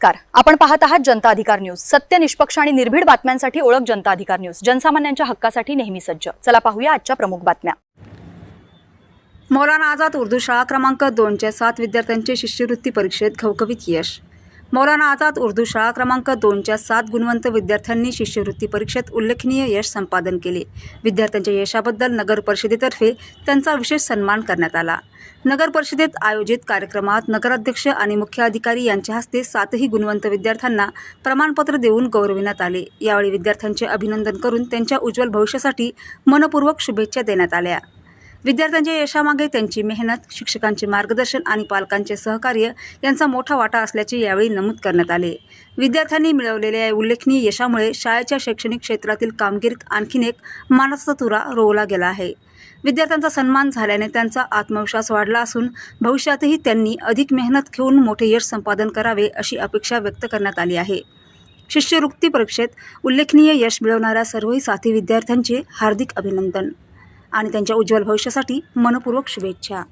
नमस्कार, आपण पाहत आहात जनता अधिकार न्यूज. सत्य, निष्पक्ष आणि निर्भीड बातम्यांसाठी ओळख जनता अधिकार न्यूज. जनसामान्यांच्या हक्कासाठी नेहमी सज्ज. चला पाहूया आजच्या प्रमुख बातम्या. मौलाना आझाद उर्दू शाळा क्रमांक 2च्या 7 विद्यार्थ्यांचे शिष्यवृत्ती परीक्षेत घवघवीत यश. मौलाना आझाद उर्दू शाळा क्रमांक 2च्या 7 गुणवंत विद्यार्थ्यांनी शिष्यवृत्ती परीक्षेत उल्लेखनीय यश संपादन केले. विद्यार्थ्यांच्या यशाबद्दल नगर परिषदेतर्फे त्यांचा विशेष सन्मान करण्यात आला. नगर परिषदेत आयोजित कार्यक्रमात नगराध्यक्ष आणि मुख्य अधिकारी यांच्या हस्ते 7ही गुणवंत विद्यार्थ्यांना प्रमाणपत्र देऊन गौरविण्यात आले. यावेळी विद्यार्थ्यांचे अभिनंदन करून त्यांच्या उज्ज्वल भविष्यासाठी मनपूर्वक शुभेच्छा देण्यात आल्या. विद्यार्थ्यांच्या यशामागे त्यांची मेहनत, शिक्षकांचे मार्गदर्शन आणि पालकांचे सहकार्य यांचा मोठा वाटा असल्याचे यावेळी नमूद करण्यात आले. विद्यार्थ्यांनी मिळवलेल्या या उल्लेखनीय यशामुळे शाळेच्या शैक्षणिक क्षेत्रातील कामगिरीत आणखीन एक मानाचा तुरा रोवला गेला आहे. विद्यार्थ्यांचा सन्मान झाल्याने त्यांचा आत्मविश्वास वाढला असून भविष्यातही त्यांनी अधिक मेहनत घेऊन मोठे यश संपादन करावे अशी अपेक्षा व्यक्त करण्यात आली आहे. शिष्यवृत्ती परीक्षेत उल्लेखनीय यश मिळवणाऱ्या सर्वही 7 विद्यार्थ्यांचे हार्दिक अभिनंदन आणि त्यांच्या उज्ज्वल भविष्यासाठी मनपूर्वक शुभेच्छा.